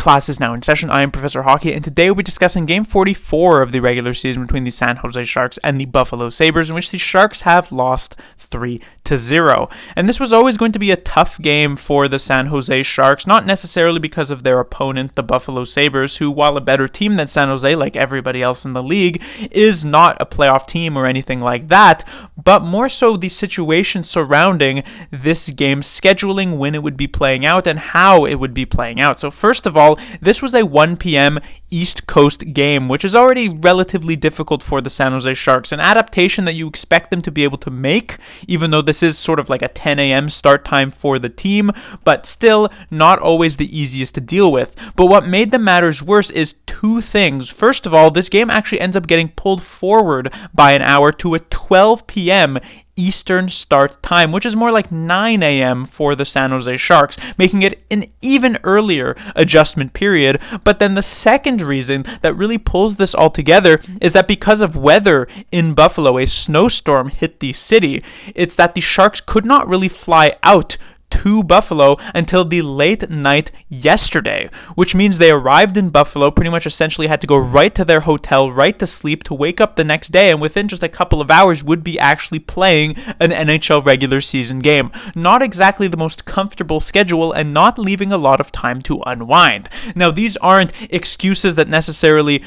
Class is now in session. I am Professor Hockey, and today we'll be discussing Game 44 of the regular season between the San Jose Sharks and the Buffalo Sabres, in which the Sharks have lost 3-0. And this was always going to be a tough game for the San Jose Sharks, not necessarily because of their opponent, the Buffalo Sabres, who, while a better team than San Jose, like everybody else in the league, is not a playoff team or anything like that, but more so the situation surrounding this game, scheduling when it would be playing out and how it would be playing out. So first of all, this was a 1 p.m. East Coast game, which is already relatively difficult for the San Jose Sharks, an adaptation that you expect them to be able to make, even though this is sort of like a 10 a.m. start time for the team, but still not always the easiest to deal with. But what made the matters worse is two things. First of all, this game actually ends up getting pulled forward by an hour to a 12 p.m. Eastern start time, which is more like 9 a.m. for the San Jose Sharks, making it an even earlier adjustment period. But then the second reason that really pulls this all together is that because of weather in Buffalo, a snowstorm hit the city. It's that the Sharks could not really fly out to Buffalo until the late night yesterday, which means they arrived in Buffalo, pretty much essentially had to go right to their hotel, right to sleep, to wake up the next day, and within just a couple of hours would be actually playing an NHL regular season game. Not exactly the most comfortable schedule and not leaving a lot of time to unwind. Now, these aren't excuses that necessarily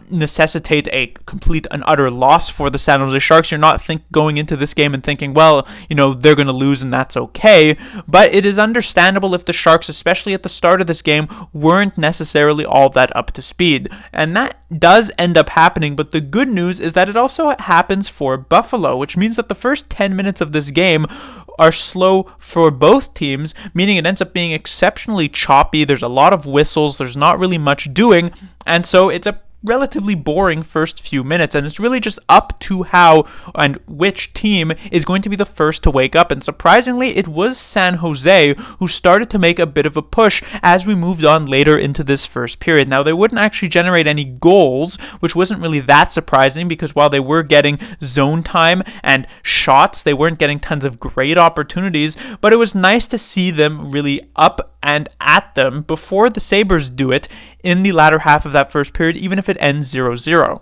necessitate a complete and utter loss for the San Jose Sharks. You're not going into this game and thinking, well, they're going to lose and that's okay. But it is understandable if the Sharks, especially at the start of this game, weren't necessarily all that up to speed. And that does end up happening, but the good news is that it also happens for Buffalo, which means that the first 10 minutes of this game are slow for both teams, meaning it ends up being exceptionally choppy. There's a lot of whistles, there's not really much doing, and so it's a relatively boring first few minutes, and it's really just up to how and which team is going to be the first to wake up. And surprisingly, it was San Jose who started to make a bit of a push as we moved on later into this first period. Now, they wouldn't actually generate any goals, which wasn't really that surprising, because while they were getting zone time and shots, they weren't getting tons of great opportunities, but it was nice to see them really up and at them before the Sabres do it in the latter half of that first period, even if it ends 0-0.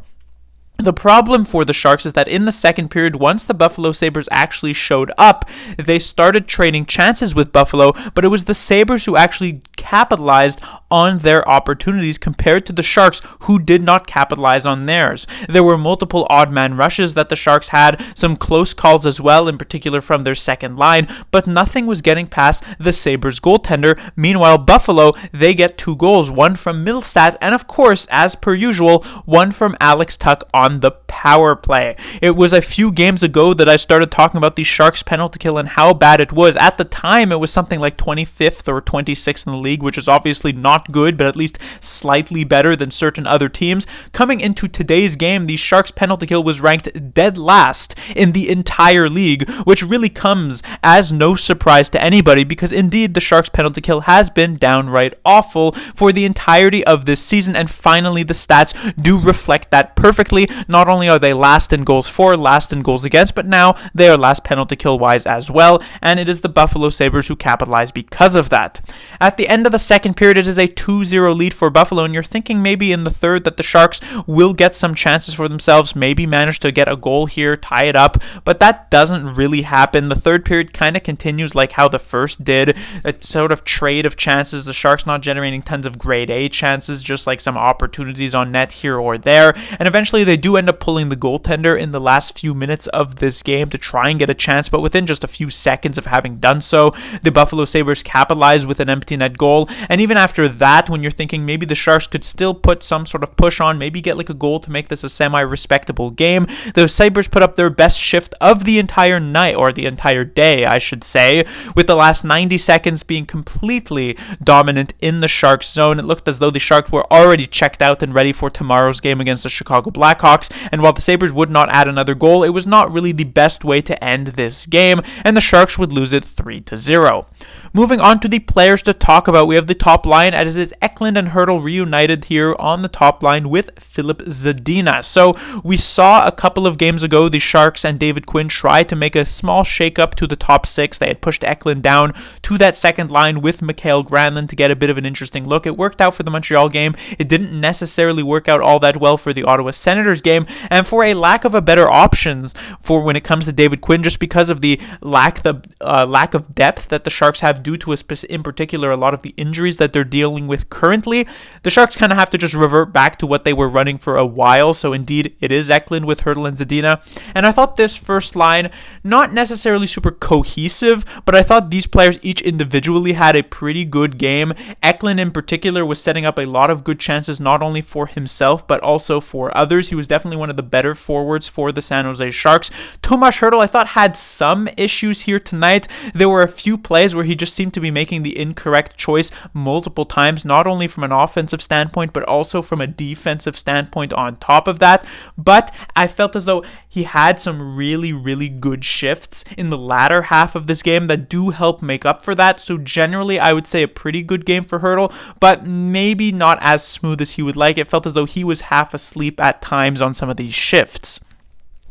The problem for the Sharks is that in the second period, once the Buffalo Sabres actually showed up, they started trading chances with Buffalo, but it was the Sabres who actually capitalized on their opportunities compared to the Sharks, who did not capitalize on theirs. There were multiple odd man rushes that the Sharks had, some close calls as well, in particular from their second line, but nothing was getting past the Sabres goaltender. Meanwhile, Buffalo, they get 2 goals, one from Middlestat, and of course, as per usual, one from Alex Tuch on the power play. It was a few games ago that I started talking about the Sharks penalty kill and how bad it was. At the time, it was something like 25th or 26th in the league, which is obviously not good, but at least slightly better than certain other teams. Coming into today's game, the Sharks penalty kill was ranked dead last in the entire league, which really comes as no surprise to anybody, because indeed the Sharks penalty kill has been downright awful for the entirety of this season, and finally the stats do reflect that perfectly. Not only are they last in goals for, last in goals against, but now they are last penalty kill wise as well, and it is the Buffalo Sabres who capitalize because of that. At the end of the second period, it is a 2-0 lead for Buffalo, and you're thinking maybe in the third that the Sharks will get some chances for themselves, maybe manage to get a goal here, tie it up, but that doesn't really happen. The third period kind of continues like how the first did, a sort of trade of chances, the Sharks not generating tons of grade A chances, just like some opportunities on net here or there, and eventually they do end up pulling the goaltender in the last few minutes of this game to try and get a chance, but within just a few seconds of having done so, the Buffalo Sabres capitalize with an empty net goal, and even after that, when you're thinking maybe the Sharks could still put some sort of push on, maybe get like a goal to make this a semi-respectable game, the Sabres put up their best shift of the entire night, or the entire day, I should say, with the last 90 seconds being completely dominant in the Sharks zone. It looked as though the Sharks were already checked out and ready for tomorrow's game against the Chicago Blackhawks, and while the Sabres would not add another goal, it was not really the best way to end this game, and the Sharks would lose it 3-0. Moving on to the players to talk about, we have the top line, as it's Eklund and Hertl reunited here on the top line with Filip Zadina. So we saw a couple of games ago the Sharks and David Quinn try to make a small shakeup to the top six. They had pushed Eklund down to that second line with Mikael Granlund to get a bit of an interesting look. It worked out for the Montreal game. It didn't necessarily work out all that well for the Ottawa Senators game, and for a lack of a better options for when it comes to David Quinn, just because of the lack of depth that the Sharks have due to in particular a lot of the injuries that they're dealing with currently. The Sharks kind of have to just revert back to what they were running for a while. So indeed, it is Eklund with Hertl and Zadina. And I thought this first line, not necessarily super cohesive, but I thought these players each individually had a pretty good game. Eklund in particular was setting up a lot of good chances, not only for himself, but also for others. He was definitely one of the better forwards for the San Jose Sharks. Tomas Hertl, I thought, had some issues here tonight. There were a few plays where he just seemed to be making the incorrect choice multiple times, not only from an offensive standpoint, but also from a defensive standpoint on top of that. But I felt as though he had some really, really good shifts in the latter half of this game that do help make up for that. So generally, I would say a pretty good game for Hertl, but maybe not as smooth as he would like. It felt as though he was half asleep at times on some of these shifts.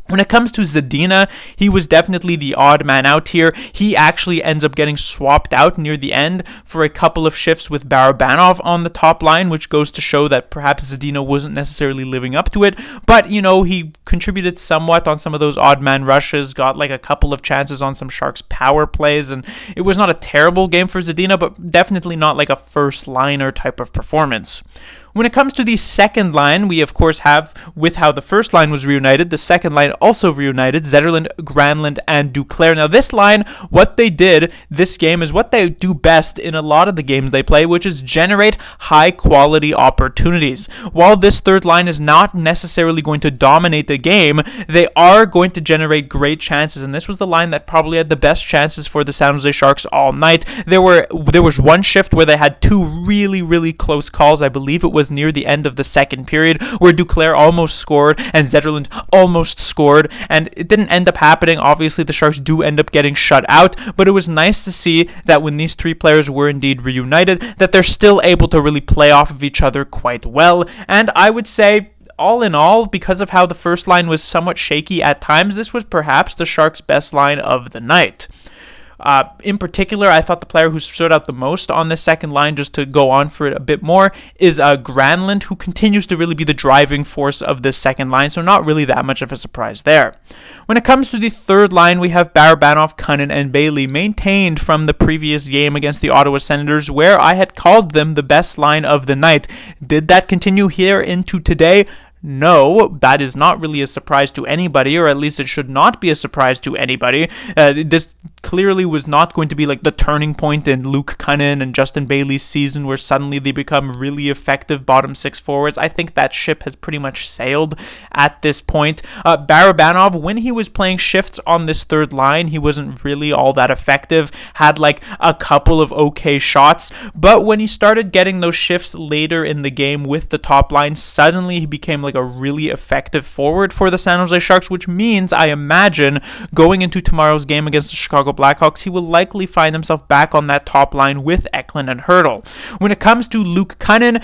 When it comes to Zadina, he was definitely the odd man out here. He actually ends up getting swapped out near the end for a couple of shifts with Barabanov on the top line, which goes to show that perhaps Zadina wasn't necessarily living up to it. But, he contributed somewhat on some of those odd man rushes, got like a couple of chances on some Sharks power plays, and it was not a terrible game for Zadina, but definitely not like a first liner type of performance. When it comes to the second line, we of course have, with how the first line was reunited, the second line also reunited, Zetterlund, Granlund, and Duclair. Now this line, what they did this game is what they do best in a lot of the games they play, which is generate high quality opportunities. While this third line is not necessarily going to dominate the game, they are going to generate great chances, and this was the line that probably had the best chances for the San Jose Sharks all night. There was one shift where they had two really, really close calls. I believe it was near the end of the second period where Duclair almost scored and Zetterlund almost scored, and it didn't end up happening. Obviously the Sharks do end up getting shut out, but it was nice to see that when these three players were indeed reunited, that they're still able to really play off of each other quite well. And I would say, all in all, because of how the first line was somewhat shaky at times, this was perhaps the Sharks' best line of the night. In particular, I thought the player who stood out the most on this second line, just to go on for it a bit more, is Granlund, who continues to really be the driving force of this second line, so not really that much of a surprise there. When it comes to the third line, we have Barabanov, Cunnin, and Bailey, maintained from the previous game against the Ottawa Senators, where I had called them the best line of the night. Did that continue here into today? No, that is not really a surprise to anybody, or at least it should not be a surprise to anybody. This clearly was not going to be like the turning point in Luke Cunnin and Justin Bailey's season where suddenly they become really effective bottom six forwards. I think that ship has pretty much sailed at this point. Barabanov, when he was playing shifts on this third line, he wasn't really all that effective, had like a couple of okay shots, but when he started getting those shifts later in the game with the top line, suddenly he became like a really effective forward for the San Jose Sharks, which means, I imagine, going into tomorrow's game against the Chicago Blackhawks, he will likely find himself back on that top line with Eklund and Hertl. When it comes to Luke Cunnin,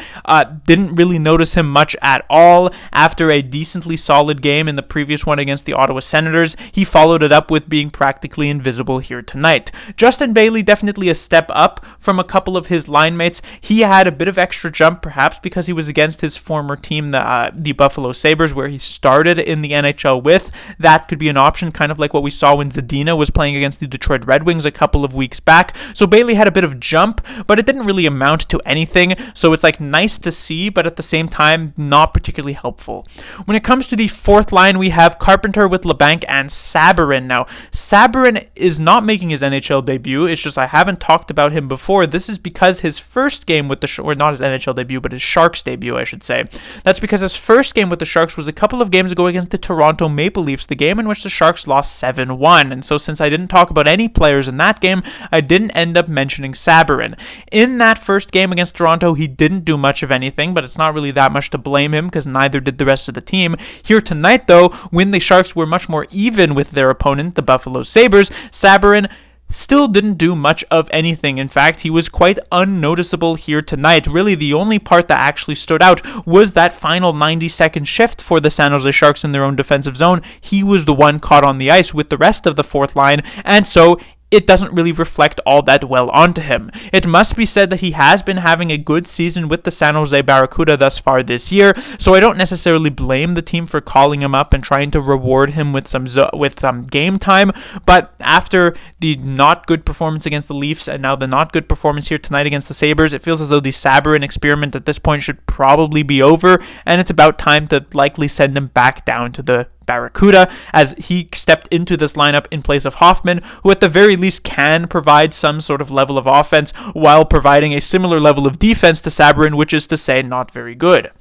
didn't really notice him much at all. After a decently solid game in the previous one against the Ottawa Senators, he followed it up with being practically invisible here tonight. Justin Bailey, definitely a step up from a couple of his line mates. He had a bit of extra jump, perhaps because he was against his former team, the Buffalo Sabres, where he started in the NHL with. That could be an option, kind of like what we saw when Zadina was playing against the Detroit Red Wings a couple of weeks back. So Bailey had a bit of jump, but it didn't really amount to anything. So it's like nice to see, but at the same time, not particularly helpful. When it comes to the fourth line, we have Carpenter with LeBanc and Sabourin. Now, Sabourin is not making his NHL debut. It's just I haven't talked about him before. This is because his first game with or not his NHL debut, but his Sharks debut, I should say. That's because his first game with the Sharks was a couple of games ago against the Toronto Maple Leafs, the game in which the Sharks lost 7-1. And so since I didn't talk about any players in that game, I didn't end up mentioning Sabourin. In that first game against Toronto, he didn't do much of anything, but it's not really that much to blame him because neither did the rest of the team. Here tonight, though, when the Sharks were much more even with their opponent, the Buffalo Sabres, Sabourin still didn't do much of anything. In fact, he was quite unnoticeable here tonight. Really, the only part that actually stood out was that final 90-second shift for the San Jose Sharks in their own defensive zone. He was the one caught on the ice with the rest of the fourth line, and so it doesn't really reflect all that well onto him. It must be said that he has been having a good season with the San Jose Barracuda thus far this year, so I don't necessarily blame the team for calling him up and trying to reward him with some game time, but after the not good performance against the Leafs and now the not good performance here tonight against the Sabres, it feels as though the Sabrin experiment at this point should probably be over, and it's about time to likely send him back down to the Barracuda, as he stepped into this lineup in place of Hoffman, who at the very least can provide some sort of level of offense while providing a similar level of defense to Sabrin, which is to say not very good.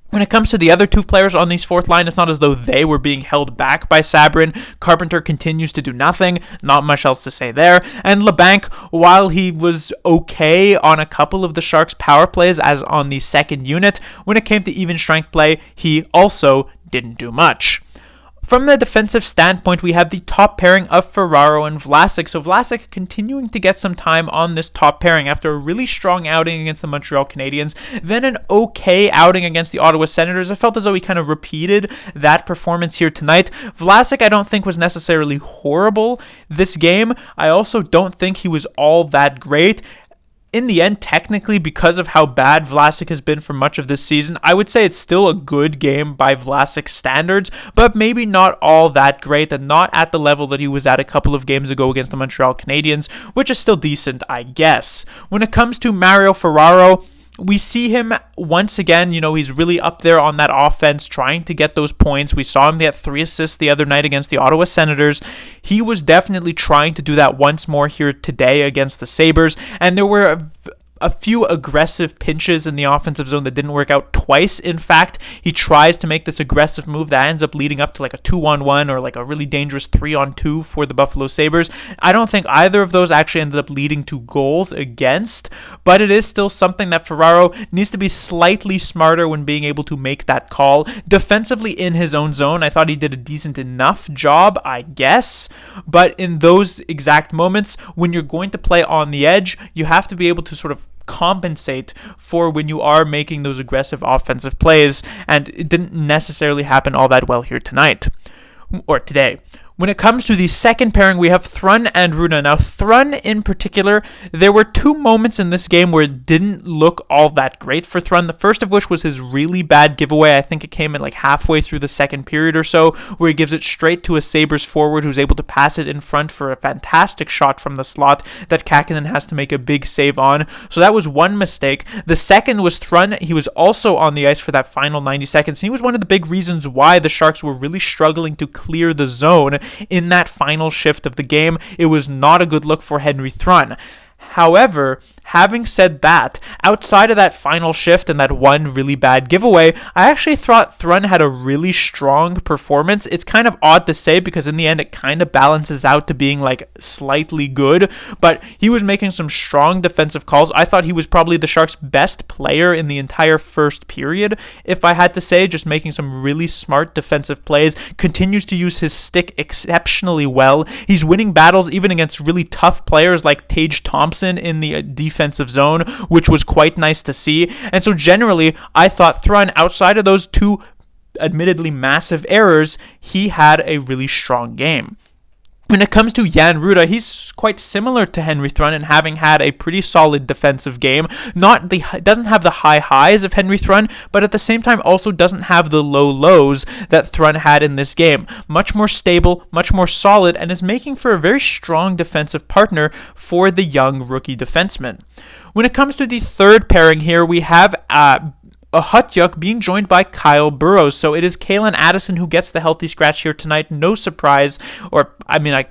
When it comes to the other two players on this fourth line, it's not as though they were being held back by Sabrin. Carpenter continues to do nothing, not much else to say there. And LeBanc, while he was okay on a couple of the Sharks' power plays, as on the second unit, when it came to even strength play, he also didn't do much. From the defensive standpoint, we have the top pairing of Ferraro and Vlasic. So Vlasic continuing to get some time on this top pairing after a really strong outing against the Montreal Canadiens, then an okay outing against the Ottawa Senators. I felt as though he kind of repeated that performance here tonight. Vlasic I don't think was necessarily horrible this game. I also don't think he was all that great. In the end, technically, because of how bad Vlasic has been for much of this season, I would say it's still a good game by Vlasic standards, but maybe not all that great and not at the level that he was at a couple of games ago against the Montreal Canadiens, which is still decent, I guess. When it comes to Mario Ferraro, we see him once again, he's really up there on that offense, trying to get those points. We saw him get 3 assists the other night against the Ottawa Senators. He was definitely trying to do that once more here today against the Sabres, and there were a few aggressive pinches in the offensive zone that didn't work out twice. In fact, he tries to make this aggressive move that ends up leading up to like a 2-on-1 or like a really dangerous 3-on-2 for the Buffalo Sabres. I don't think either of those actually ended up leading to goals against, but it is still something that Ferraro needs to be slightly smarter when being able to make that call. Defensively in his own zone, I thought he did a decent enough job, I guess, but in those exact moments, when you're going to play on the edge, you have to be able to sort of compensate for when you are making those aggressive offensive plays, and it didn't necessarily happen all that well here tonight, or today. When it comes to the second pairing, we have Thrun and Runa. Now, Thrun in particular, there were 2 moments in this game where it didn't look all that great for Thrun. The first of which was his really bad giveaway. I think it came in like halfway through the second period or so, where he gives it straight to a Sabres forward who's able to pass it in front for a fantastic shot from the slot that Kähkönen has to make a big save on. So that was one mistake. The second was Thrun. He was also on the ice for that final 90 seconds. He was one of the big reasons why the Sharks were really struggling to clear the zone in that final shift of the game. It was not a good look for Henry Thrun. However, having said that, outside of that final shift and that one really bad giveaway, I actually thought Thrun had a really strong performance. It's kind of odd to say because in the end it kind of balances out to being like slightly good, but he was making some strong defensive calls. I thought he was probably the Sharks' best player in the entire first period, if I had to say, just making some really smart defensive plays, continues to use his stick exceptionally well. He's winning battles even against really tough players like Tage Thompson in the defensive zone, which was quite nice to see. And so generally, I thought Thrun, outside of those 2 admittedly massive errors, he had a really strong game. When it comes to Jan Rutta, he's quite similar to Henry Thrun in having had a pretty solid defensive game. Doesn't have the high highs of Henry Thrun, but at the same time also doesn't have the low lows that Thrun had in this game. Much more stable, much more solid, and is making for a very strong defensive partner for the young rookie defenseman. When it comes to the third pairing here, we have Hutjuk being joined by Kyle Burroughs. So it is Kalen Addison who gets the healthy scratch here tonight. No surprise, or I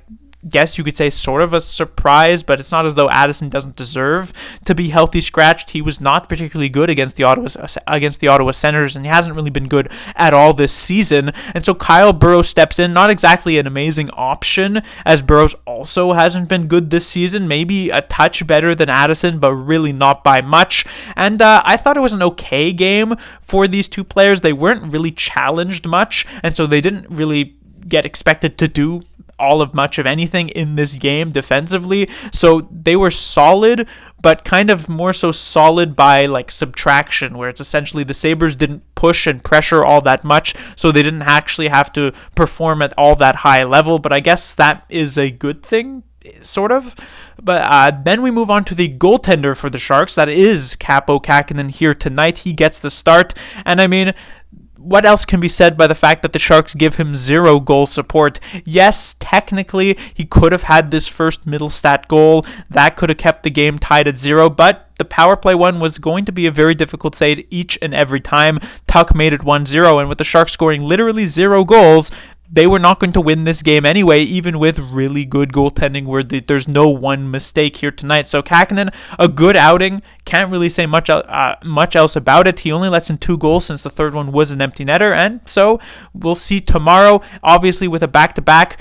guess you could say sort of a surprise, but it's not as though Addison doesn't deserve to be healthy scratched. He was not particularly good against the Ottawa Senators, and he hasn't really been good at all this season. And so Kyle Burroughs steps in, not exactly an amazing option, as Burroughs also hasn't been good this season. Maybe a touch better than Addison, but really not by much. And I thought it was an okay game for these 2 players. They weren't really challenged much, and so they didn't really get expected to do all of much of anything in this game defensively. So they were solid, but kind of more so solid by like subtraction, where it's essentially the Sabres didn't push and pressure all that much, so they didn't actually have to perform at all that high level. But I guess that is a good thing, sort of. But then we move on to the goaltender for the Sharks. That is Kaapo Kähkönen here tonight. He gets the start, and I mean, what else can be said by the fact that the Sharks give him 0 goal support? Yes, technically, he could have had this first middle stat goal. That could have kept the game tied at 0, but the power play one was going to be a very difficult save each and every time. Tuch made it 1-0, and with the Sharks scoring literally 0 goals, they were not going to win this game anyway, even with really good goaltending where there's no one mistake here tonight. So Kähkönen, a good outing. Can't really say much else about it. He only lets in 2 goals since the third one was an empty netter. And so we'll see tomorrow, obviously with a back-to-back.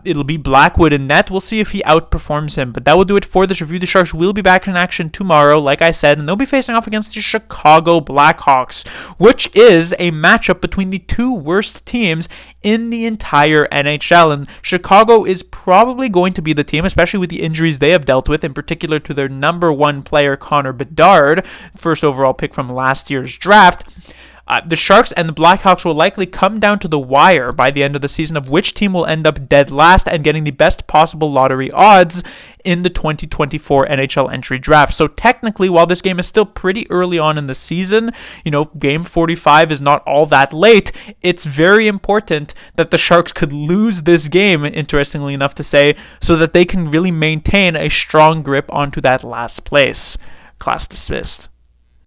It'll be Blackwood in net. We'll see if he outperforms him. But that will do it for this review. The Sharks will be back in action tomorrow, like I said, and they'll be facing off against the Chicago Blackhawks, which is a matchup between the 2 worst teams in the entire NHL. And Chicago is probably going to be the team, especially with the injuries they have dealt with, in particular to their number 1 player, Connor Bedard, first overall pick from last year's draft. The Sharks and the Blackhawks will likely come down to the wire by the end of the season of which team will end up dead last and getting the best possible lottery odds in the 2024 NHL entry draft. So technically, while this game is still pretty early on in the season, game 45 is not all that late, it's very important that the Sharks could lose this game, interestingly enough to say, so that they can really maintain a strong grip onto that last place. Class dismissed.